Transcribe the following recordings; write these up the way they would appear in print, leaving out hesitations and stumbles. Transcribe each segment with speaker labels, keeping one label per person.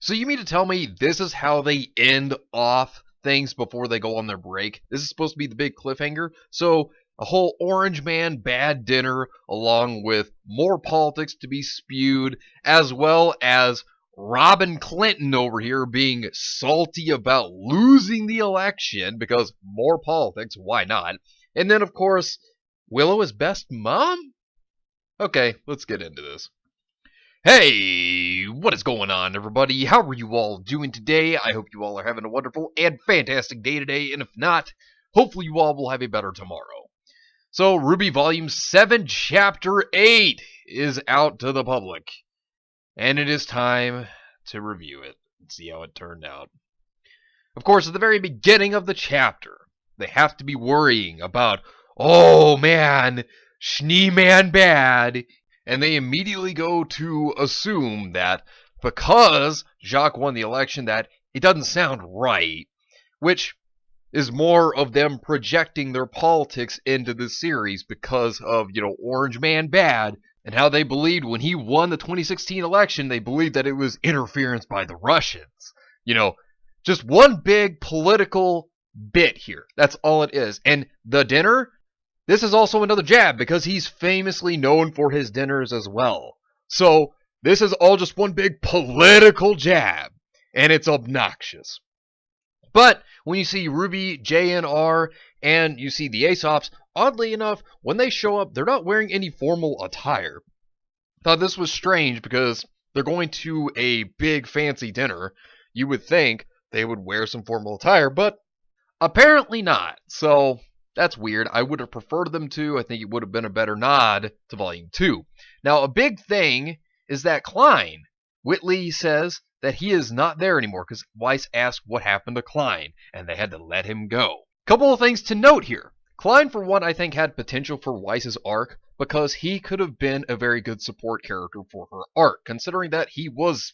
Speaker 1: So you mean to tell me this is how they end off things before they go on their break? This is supposed to be the big cliffhanger? So a whole orange man bad dinner along with more politics to be spewed, as well as Robin Clinton over here being salty about losing the election because more politics, why not? And then, of course, Willow is best mom? Okay, let's get into this. Hey, what is going on, everybody? How are you all doing today? I hope you all are having a wonderful and fantastic day today, and if not, hopefully you all will have a better tomorrow. So, RWBY Volume 7, Chapter 8 is out to the public, and it is time to review it and see how it turned out. Of course, at the very beginning of the chapter, they have to be worrying about, oh man, Schneeman bad, and they immediately go to assume that because Jacques won the election that it doesn't sound right, which is more of them projecting their politics into the series because of, Orange Man bad, and how they believed when he won the 2016 election, they believed that it was interference by the Russians. Just one big political bit here. That's all it is. And the dinner, this is also another jab because he's famously known for his dinners as well. So this is all just one big political jab, and it's obnoxious. But when you see RWBY, JNR, and you see the Aesops, oddly enough, when they show up, they're not wearing any formal attire. Thought this was strange because they're going to a big fancy dinner. You would think they would wear some formal attire, but apparently not. So that's weird. I would have preferred them to. I think it would have been a better nod to Volume 2. Now, a big thing is that Klein, Whitley says that he is not there anymore because Weiss asked what happened to Klein, and they had to let him go. Couple of things to note here. Klein, for one, I think had potential for Weiss's arc because he could have been a very good support character for her arc, considering that he was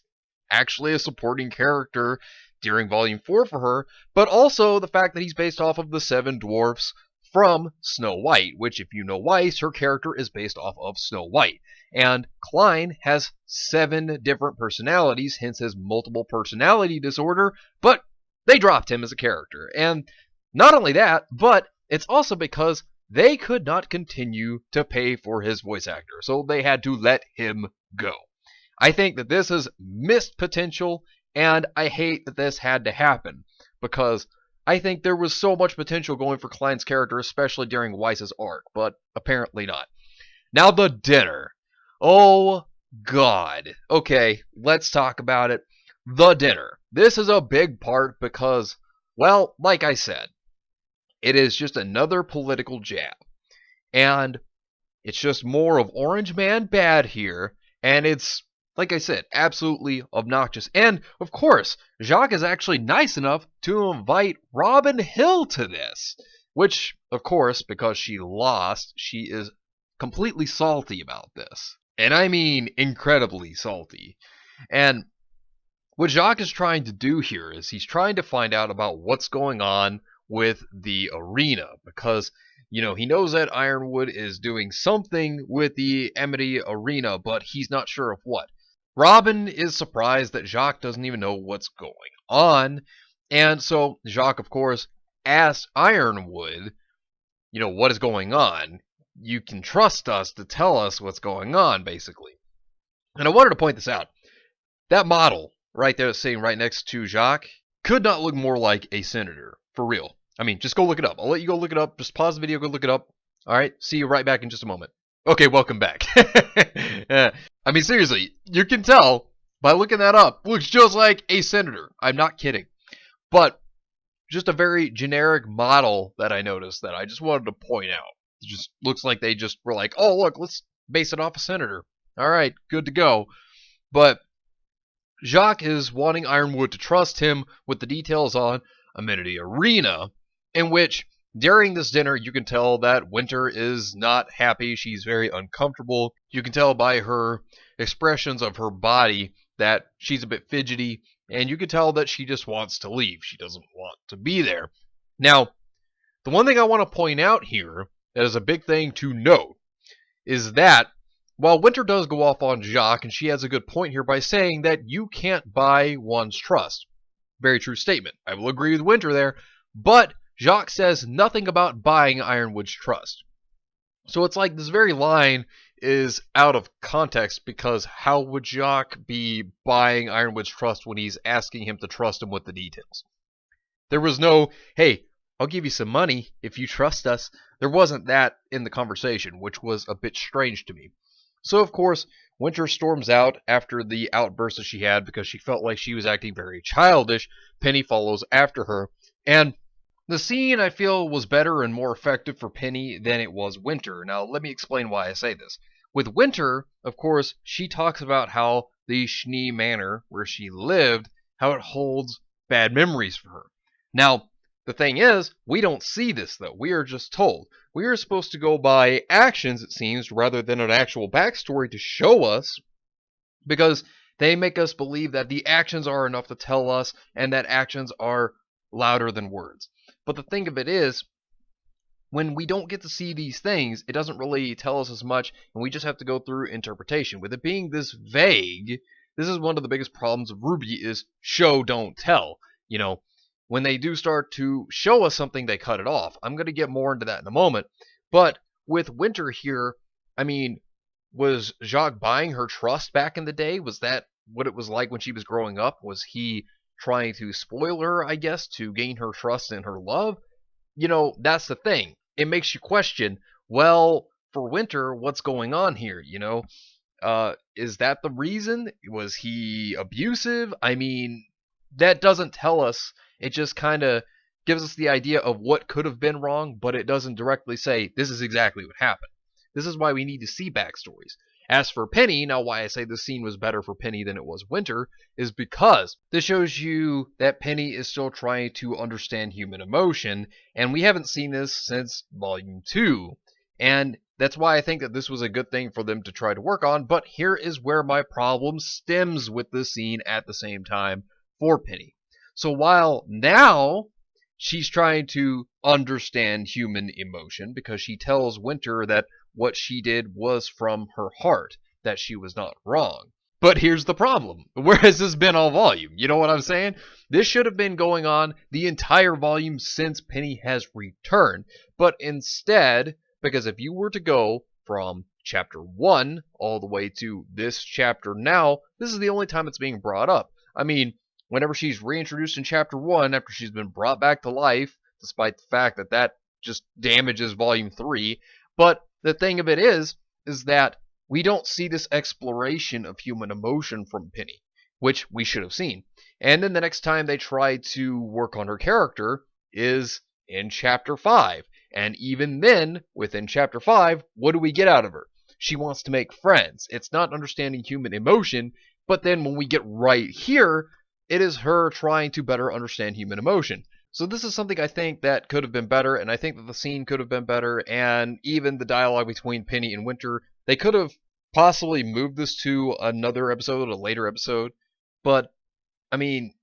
Speaker 1: actually a supporting character during Volume 4 for her, but also the fact that he's based off of the 7 dwarfs from Snow White, which, if you know Weiss, her character is based off of Snow White. And Klein has 7 different personalities, hence his multiple personality disorder, but they dropped him as a character. And not only that, but it's also because they could not continue to pay for his voice actor, so they had to let him go. I think that this is missed potential, and I hate that this had to happen, because I think there was so much potential going for Klein's character, especially during Weiss's arc, but apparently not. Now the dinner. Oh, God. Okay, let's talk about it. The dinner. This is a big part because, well, like I said, it is just another political jab. And it's just more of Orange Man bad here, and it's, like I said, absolutely obnoxious. And, of course, Jacques is actually nice enough to invite Robin Hill to this. Which, of course, because she lost, she is completely salty about this. And I mean incredibly salty. And what Jacques is trying to do here is he's trying to find out about what's going on with the arena. Because, he knows that Ironwood is doing something with the Amity arena, but he's not sure of what. Robin is surprised that Jacques doesn't even know what's going on. And so Jacques, of course, asks Ironwood, what is going on? You can trust us to tell us what's going on, basically. And I wanted to point this out. That model right there sitting right next to Jacques could not look more like a senator, for real. I mean, just go look it up. I'll let you go look it up. Just pause the video, go look it up. All right, see you right back in just a moment. Okay, welcome back. I mean, seriously, you can tell by looking that up. Looks just like a senator. I'm not kidding. But just a very generic model that I noticed that I just wanted to point out. It just looks like they just were like, oh, look, let's base it off a senator. All right, good to go. But Jacques is wanting Ironwood to trust him with the details on Amenity Arena, in which during this dinner you can tell that Winter is not happy. She's very uncomfortable. You can tell by her expressions of her body that she's a bit fidgety, and you can tell that she just wants to leave. She doesn't want to be there. Now, the one thing I want to point out here that is a big thing to note is that while Winter does go off on Jacques, and she has a good point here by saying that you can't buy one's trust. Very true statement. I will agree with Winter there, but Jacques says nothing about buying Ironwood's trust. So it's like this very line is out of context, because how would Jacques be buying Ironwood's trust when he's asking him to trust him with the details? There was no, hey, I'll give you some money if you trust us. There wasn't that in the conversation, which was a bit strange to me. So, of course, Winter storms out after the outburst that she had because she felt like she was acting very childish. Penny follows after her, and the scene, I feel, was better and more effective for Penny than it was Winter. Now, let me explain why I say this. With Winter, of course, she talks about how the Schnee Manor, where she lived, how it holds bad memories for her. Now, the thing is, we don't see this, though. We are just told. We are supposed to go by actions, it seems, rather than an actual backstory to show us, because they make us believe that the actions are enough to tell us, and that actions are louder than words. But the thing of it is, when we don't get to see these things, it doesn't really tell us as much, and we just have to go through interpretation. With it being this vague, this is one of the biggest problems of RWBY is show, don't tell. You know, when they do start to show us something, they cut it off. I'm going to get more into that in a moment. But with Winter here, I mean, was Jacques buying her trust back in the day? Was that what it was like when she was growing up? Was he trying to spoil her, I guess, to gain her trust and her love? You know, that's the thing. It makes you question, well, for Winter, what's going on here, you know? Is that the reason? Was he abusive? I mean, that doesn't tell us. It just kind of gives us the idea of what could have been wrong, but it doesn't directly say, this is exactly what happened. This is why we need to see backstories. As for Penny, now why I say this scene was better for Penny than it was Winter, is because this shows you that Penny is still trying to understand human emotion, and we haven't seen this since Volume 2. And that's why I think that this was a good thing for them to try to work on, but here is where my problem stems with this scene at the same time for Penny. So while now she's trying to understand human emotion because she tells Winter that what she did was from her heart, that she was not wrong. But here's the problem. Where has this been all volume? You know what I'm saying? This should have been going on the entire volume since Penny has returned. But instead, because if you were to go from chapter 1 all the way to this chapter now, this is the only time it's being brought up. I mean, whenever she's reintroduced in chapter 1 after she's been brought back to life, despite the fact that that just damages volume 3, but the thing of it is that we don't see this exploration of human emotion from Penny, which we should have seen. And then the next time they try to work on her character is in chapter 5. And even then, within chapter 5, what do we get out of her? She wants to make friends. It's not understanding human emotion, but then when we get right here, it is her trying to better understand human emotion. So this is something I think that could have been better, and I think that the scene could have been better, and even the dialogue between Penny and Winter, they could have possibly moved this to another episode, a later episode, but, I mean,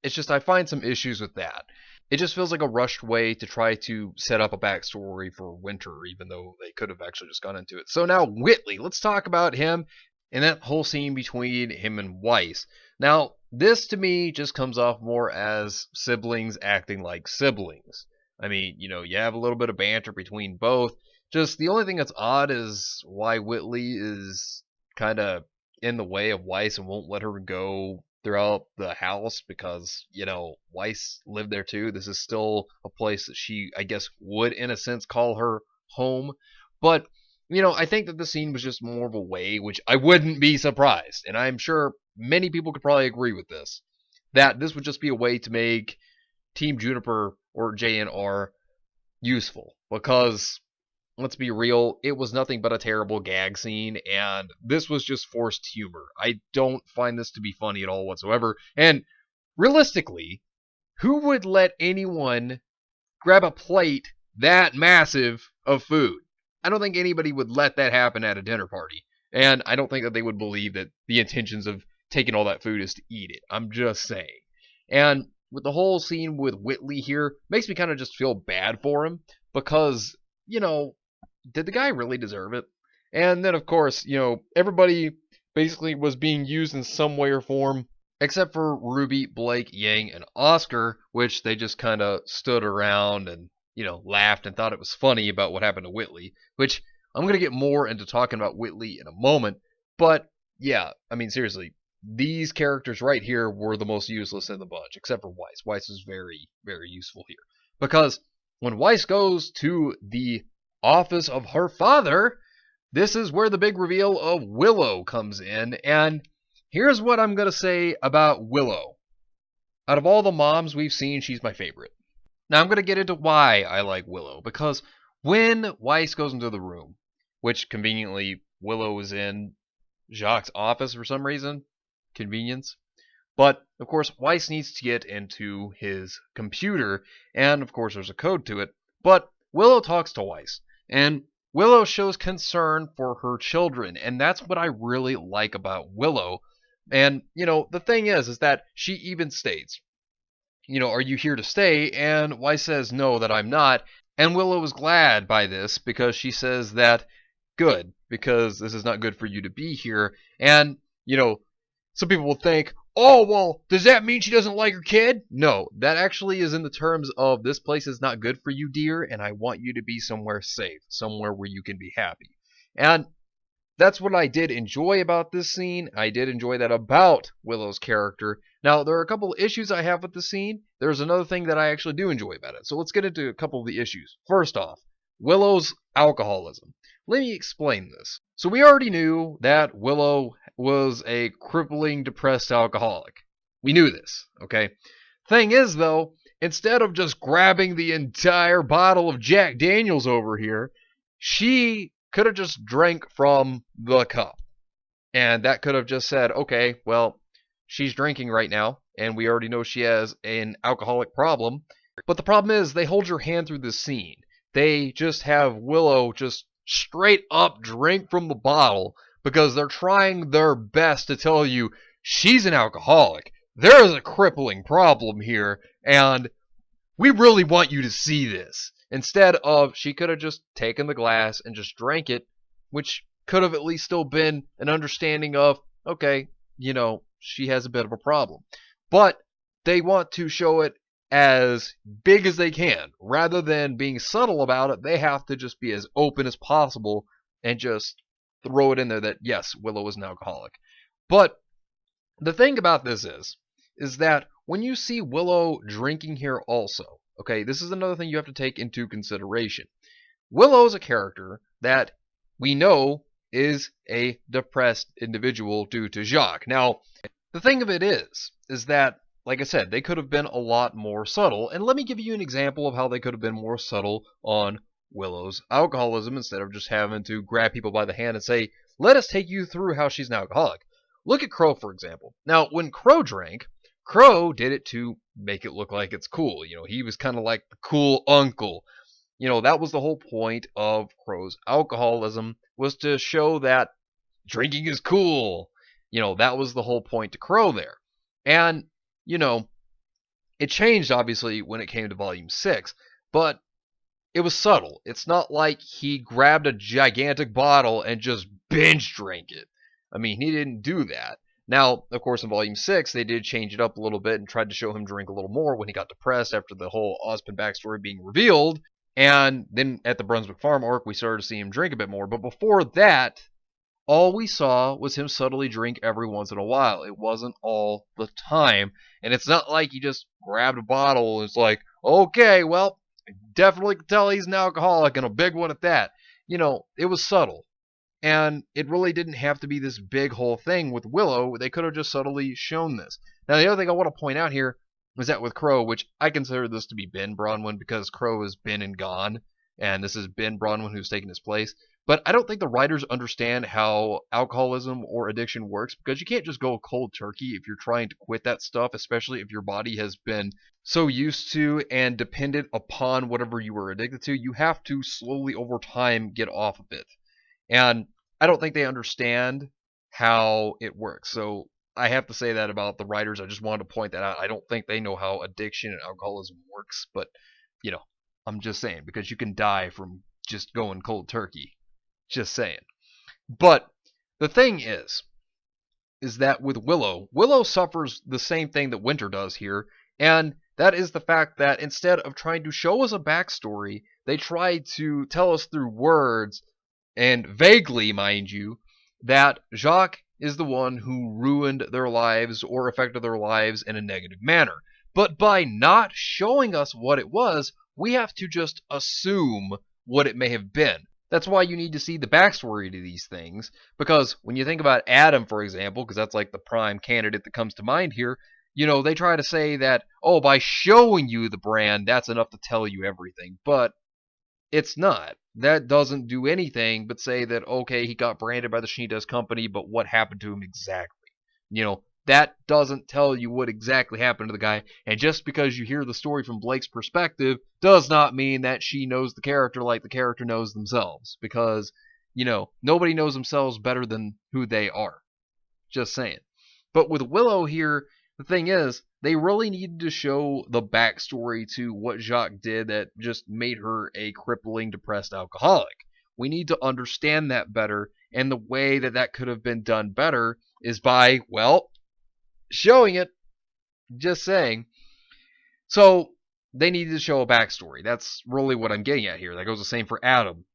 Speaker 1: it's just I find some issues with that. It just feels like a rushed way to try to set up a backstory for Winter, even though they could have actually just gone into it. So now, Whitley, let's talk about him and that whole scene between him and Weiss. Now, this to me just comes off more as siblings acting like siblings. I mean, you know, you have a little bit of banter between both. Just the only thing that's odd is why Whitley is kind of in the way of Weiss and won't let her go throughout the house because, you know, Weiss lived there too. This is still a place that she, I guess, would in a sense call her home. But, you know, I think that the scene was just more of a way, which I wouldn't be surprised, and I'm sure many people could probably agree with this, that this would just be a way to make Team Juniper or JNR useful. Because, let's be real, it was nothing but a terrible gag scene, and this was just forced humor. I don't find this to be funny at all whatsoever. And realistically, who would let anyone grab a plate that massive of food? I don't think anybody would let that happen at a dinner party. And I don't think that they would believe that the intentions of taking all that food is to eat it. I'm just saying. And with the whole scene with Whitley here, makes me kind of just feel bad for him. Because, you know, did the guy really deserve it? And then, of course, everybody basically was being used in some way or form, except for Ruby, Blake, Yang, and Oscar, which they just kind of stood around and, laughed and thought it was funny about what happened to Whitley, which I'm going to get more into talking about Whitley in a moment. But, yeah, I mean, seriously, these characters right here were the most useless in the bunch, except for Weiss. Weiss is very, very useful here. Because when Weiss goes to the office of her father, this is where the big reveal of Willow comes in. And here's what I'm going to say about Willow. Out of all the moms we've seen, she's my favorite. Now I'm going to get into why I like Willow. Because when Weiss goes into the room, which conveniently Willow is in Jacques' office for some reason, convenience. But, of course, Weiss needs to get into his computer, and, of course, there's a code to it. But Willow talks to Weiss, and Willow shows concern for her children, and that's what I really like about Willow. And, the thing is that she even states, are you here to stay? And Weiss says, no, that I'm not. And Willow is glad by this because she says that, good, because this is not good for you to be here. And, some people will think, oh, well, does that mean she doesn't like her kid? No, that actually is in the terms of this place is not good for you, dear, and I want you to be somewhere safe, somewhere where you can be happy. And that's what I did enjoy about this scene. I did enjoy that about Willow's character. Now, there are a couple of issues I have with the scene. There's another thing that I actually do enjoy about it. So let's get into a couple of the issues. First off, Willow's alcoholism. Let me explain this. So we already knew that Willow was a crippling, depressed alcoholic. We knew this, okay? Thing is, though, instead of just grabbing the entire bottle of Jack Daniels over here, she could have just drank from the cup. And that could have just said, okay, well, she's drinking right now, and we already know she has an alcoholic problem. But the problem is, they hold your hand through this scene. They just have Willow just straight up drink from the bottle because they're trying their best to tell you she's an alcoholic. There is a crippling problem here, and we really want you to see this. Instead of, she could have just taken the glass and just drank it, which could have at least still been an understanding of, okay, she has a bit of a problem. But they want to show it as big as they can. Rather than being subtle about it, they have to just be as open as possible and just throw it in there that, yes, Willow is an alcoholic. But the thing about this is that when you see Willow drinking here also, okay, this is another thing you have to take into consideration. Willow is a character that we know is a depressed individual due to Jacques. Now, the thing of it is that, like I said, they could have been a lot more subtle, and let me give you an example of how they could have been more subtle on Willow's alcoholism instead of just having to grab people by the hand and say, let us take you through how she's an alcoholic. Look at Crow, for example. Now, when Crow drank, Crow did it to make it look like it's cool. He was kind of like the cool uncle. That was the whole point of Crow's alcoholism, was to show that drinking is cool. That was the whole point to Crow there. And, it changed, obviously, when it came to Volume 6, but it was subtle. It's not like he grabbed a gigantic bottle and just binge drank it. I mean, he didn't do that. Now, of course, in Volume 6, they did change it up a little bit and tried to show him drink a little more when he got depressed after the whole Ozpin backstory being revealed. And then at the Brunswick Farm arc, we started to see him drink a bit more. But before that, all we saw was him subtly drink every once in a while. It wasn't all the time. And it's not like he just grabbed a bottle and it's like, okay, well, I definitely can tell he's an alcoholic, and a big one at that. It was subtle. And it really didn't have to be this big whole thing with Willow. They could have just subtly shown this. Now, the other thing I want to point out here is that with Crow, which I consider this to be Ben Bronwyn because Crow has been and gone, and this is Ben Bronwyn who's taken his place. But I don't think the writers understand how alcoholism or addiction works, because you can't just go cold turkey if you're trying to quit that stuff, especially if your body has been so used to and dependent upon whatever you were addicted to. You have to slowly over time get off of it. And I don't think they understand how it works. So I have to say that about the writers. I just wanted to point that out. I don't think they know how addiction and alcoholism works, but, I'm just saying, because you can die from just going cold turkey. Just saying. But the thing is that with Willow suffers the same thing that Winter does here, and that is the fact that instead of trying to show us a backstory, they try to tell us through words, and vaguely, mind you, that Jacques is the one who ruined their lives or affected their lives in a negative manner. But by not showing us what it was, we have to just assume what it may have been. That's why you need to see the backstory to these things, because when you think about Adam, for example, because that's like the prime candidate that comes to mind here, they try to say that, oh, by showing you the brand, that's enough to tell you everything. But it's not. That doesn't do anything but say that, okay, he got branded by the Shinida's company, but what happened to him exactly? That doesn't tell you what exactly happened to the guy. And just because you hear the story from Blake's perspective does not mean that she knows the character like the character knows themselves. Because, nobody knows themselves better than who they are. Just saying. But with Willow here, the thing is, they really needed to show the backstory to what Jacques did that just made her a crippling, depressed alcoholic. We need to understand that better, and the way that that could have been done better is by, well, showing it. Just saying. So, they needed to show a backstory. That's really what I'm getting at here. That goes the same for Adam.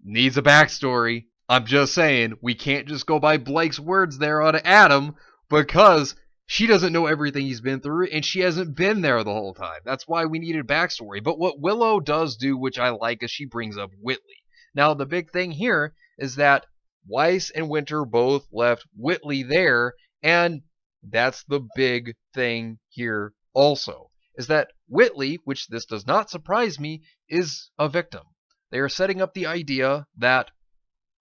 Speaker 1: Needs a backstory. I'm just saying, we can't just go by Blake's words there on Adam, because she doesn't know everything he's been through, and she hasn't been there the whole time. That's why we needed backstory. But what Willow does do, which I like, is she brings up Whitley. Now, the big thing here is that Weiss and Winter both left Whitley there, and that's the big thing here also, is that Whitley, which this does not surprise me, is a victim. They are setting up the idea that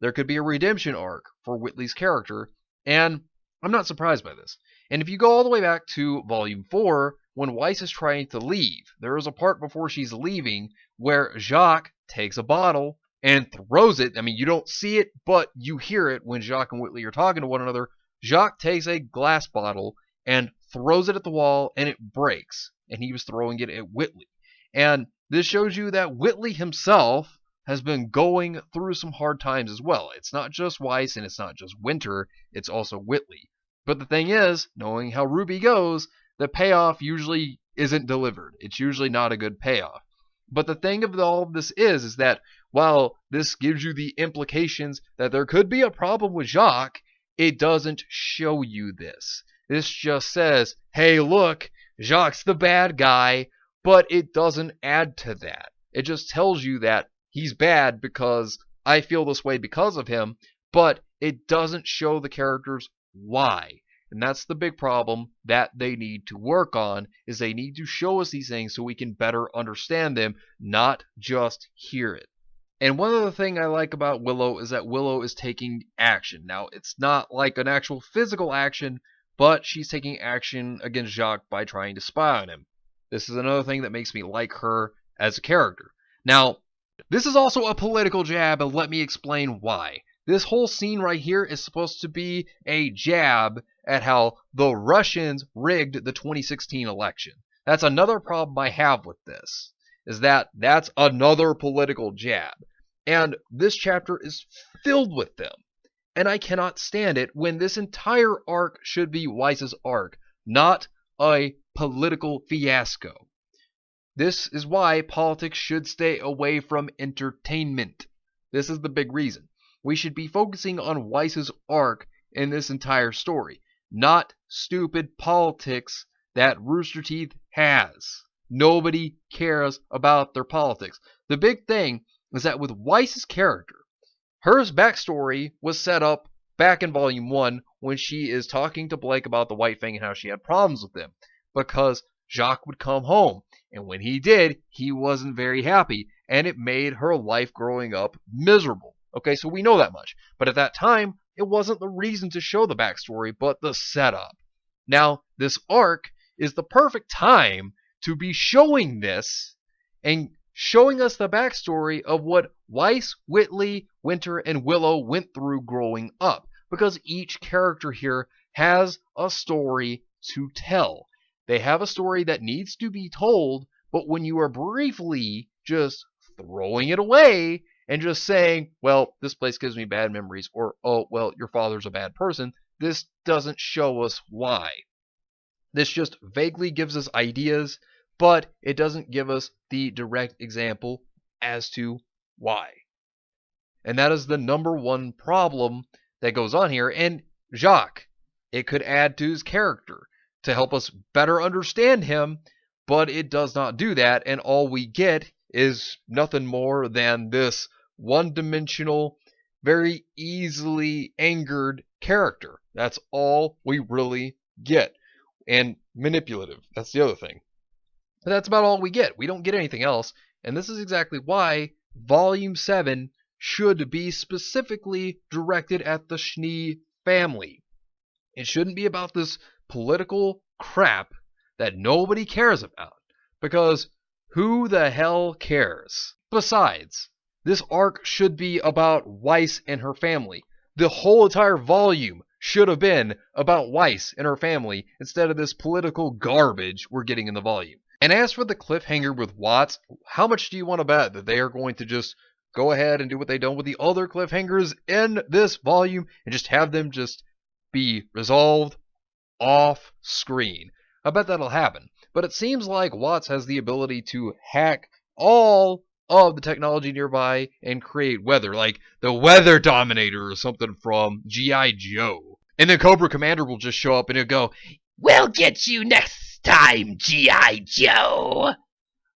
Speaker 1: there could be a redemption arc for Whitley's character, and I'm not surprised by this. And if you go all the way back to Volume 4, when Weiss is trying to leave, there is a part before she's leaving where Jacques takes a bottle and throws it. I mean, you don't see it, but you hear it when Jacques and Whitley are talking to one another. Jacques takes a glass bottle and throws it at the wall, and it breaks. And he was throwing it at Whitley. And this shows you that Whitley himself has been going through some hard times as well. It's not just Weiss and it's not just Winter, it's also Whitley. But the thing is, knowing how RWBY goes, the payoff usually isn't delivered. It's usually not a good payoff. But the thing of all of this is that while this gives you the implications that there could be a problem with Jacques, it doesn't show you this. This just says, hey, look, Jacques the bad guy, but it doesn't add to that. It just tells you that he's bad because I feel this way because of him, but it doesn't show the characters why. And that's the big problem that they need to work on, is they need to show us these things so we can better understand them, not just hear it. And one other thing I like about Willow is that Willow is taking action. Now, it's not like an actual physical action, but she's taking action against Jacques by trying to spy on him. This is another thing that makes me like her as a character. Now, this is also a political jab, and let me explain why. This whole scene right here is supposed to be a jab at how the Russians rigged the 2016 election. That's another problem I have with this, is that that's another political jab. And this chapter is filled with them. And I cannot stand it when this entire arc should be Weiss's arc, not a political fiasco. This is why politics should stay away from entertainment. This is the big reason. We should be focusing on Weiss's arc in this entire story, not stupid politics that Rooster Teeth has. Nobody cares about their politics. The big thing is that with Weiss's character, her backstory was set up back in Volume 1 when she is talking to Blake about the White Fang and how she had problems with him, because Jacques would come home, and when he did, he wasn't very happy, and it made her life growing up miserable. Okay, so we know that much. But at that time, it wasn't the reason to show the backstory, but the setup. Now, this arc is the perfect time to be showing this and showing us the backstory of what Weiss, Whitley, Winter, and Willow went through growing up. Because each character here has a story to tell. They have a story that needs to be told, but when you are briefly just throwing it away And just saying, well, this place gives me bad memories, or, oh, well, your father's a bad person, this doesn't show us why. This just vaguely gives us ideas, but it doesn't give us the direct example as to why. And that is the number one problem that goes on here. And Jacques, it could add to his character to help us better understand him, but it does not do that. And all we get is nothing more than this one-dimensional, very easily angered character. That's all we really get. And manipulative. That's the other thing. But that's about all we get. We don't get anything else. And this is exactly why Volume 7 should be specifically directed at the Schnee family. It shouldn't be about this political crap that nobody cares about. Because who the hell cares? Besides, this arc should be about Weiss and her family. The whole entire volume should have been about Weiss and her family instead of this political garbage we're getting in the volume. And as for the cliffhanger with Watts, how much do you want to bet that they are going to just go ahead and do what they've done with the other cliffhangers in this volume and just have them just be resolved off screen? I bet that'll happen. But it seems like Watts has the ability to hack all of the technology nearby and create weather, like the Weather Dominator or something from G.I. Joe. And then Cobra Commander will just show up and he'll go, "We'll get you next time, G.I. Joe."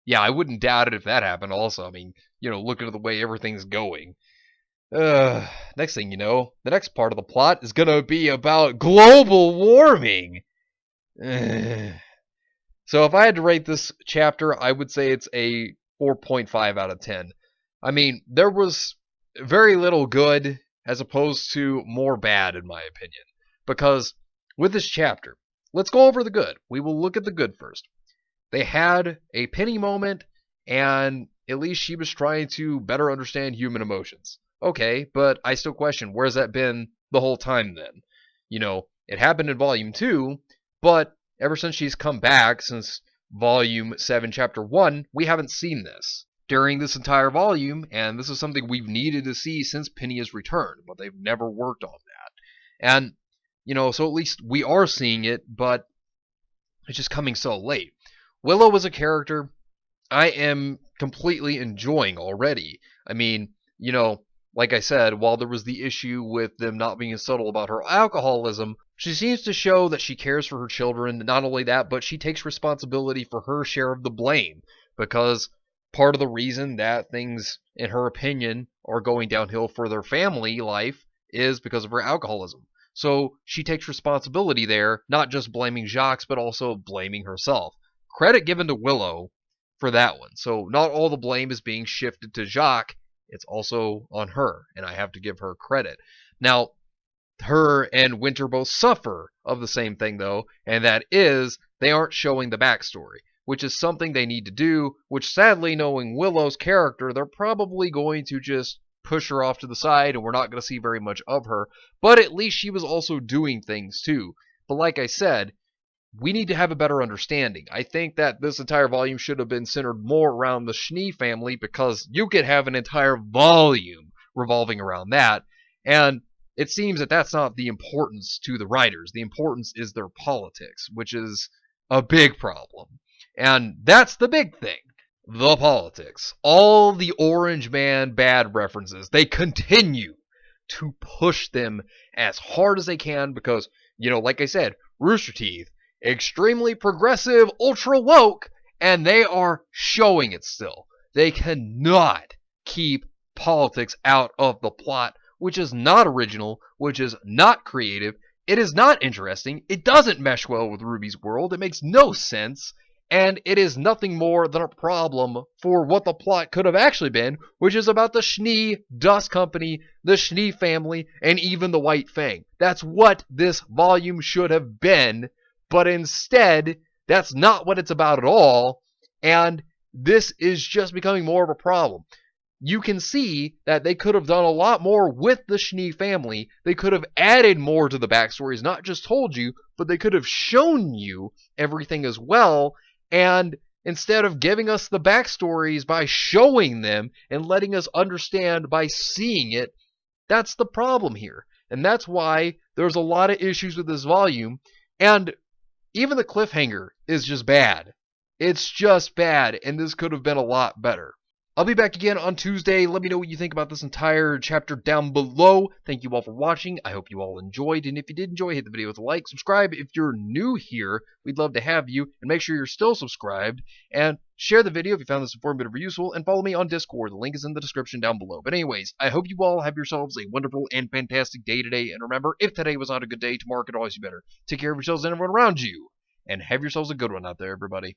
Speaker 1: Yeah, I wouldn't doubt it if that happened also. I mean, looking at the way everything's going. Next thing you know, the next part of the plot is going to be about global warming. So if I had to rate this chapter, I would say it's a 4.5 out of 10. I mean, there was very little good as opposed to more bad, in my opinion. Because with this chapter, let's go over the good. We will look at the good first. They had a Penny moment, and at least she was trying to better understand human emotions. Okay, but I still question, where's that been the whole time then? It happened in Volume 2, but ever since she's come back, since Volume 7, Chapter 1, we haven't seen this during this entire volume, and this is something we've needed to see since Penny has returned, but they've never worked on that. And, so at least we are seeing it, but it's just coming so late. Willow was a character I am completely enjoying already. I mean, like I said, while there was the issue with them not being subtle about her alcoholism, she seems to show that she cares for her children. Not only that, but she takes responsibility for her share of the blame, because part of the reason that things, in her opinion, are going downhill for their family life is because of her alcoholism. So she takes responsibility there, not just blaming Jacques, but also blaming herself. Credit given to Willow for that one. So not all the blame is being shifted to Jacques. It's also on her, and I have to give her credit. Now, her and Winter both suffer of the same thing, though, and that is they aren't showing the backstory, which is something they need to do, which sadly, knowing Willow's character, they're probably going to just push her off to the side, and we're not going to see very much of her. But at least she was also doing things, too. But like I said, we need to have a better understanding. I think that this entire volume should have been centered more around the Schnee family, because you could have an entire volume revolving around that. And it seems that that's not the importance to the writers. The importance is their politics, which is a big problem. And that's the big thing. The politics. All the Orange Man bad references, they continue to push them as hard as they can because, like I said, Rooster Teeth, extremely progressive, ultra woke, and they are showing it still. They cannot keep politics out of the plot, which is not original, which is not creative, it is not interesting, it doesn't mesh well with RWBY's world, it makes no sense, and it is nothing more than a problem for what the plot could have actually been, which is about the Schnee Dust Company, the Schnee family, and even the White Fang. That's what this volume should have been, but instead, that's not what it's about at all, and this is just becoming more of a problem. You can see that they could have done a lot more with the Schnee family. They could have added more to the backstories, not just told you, but they could have shown you everything as well. And instead of giving us the backstories by showing them and letting us understand by seeing it. That's the problem here. And that's why there's a lot of issues with this volume. And even the cliffhanger is just bad. It's just bad, and this could have been a lot better. I'll be back again on Tuesday. Let me know what you think about this entire chapter down below. Thank you all for watching. I hope you all enjoyed. And if you did enjoy, hit the video with a like. Subscribe if you're new here. We'd love to have you. And make sure you're still subscribed. And share the video if you found this informative or useful. And follow me on Discord. The link is in the description down below. But anyways, I hope you all have yourselves a wonderful and fantastic day today. And remember, if today was not a good day, tomorrow could always be better. Take care of yourselves and everyone around you. And have yourselves a good one out there, everybody.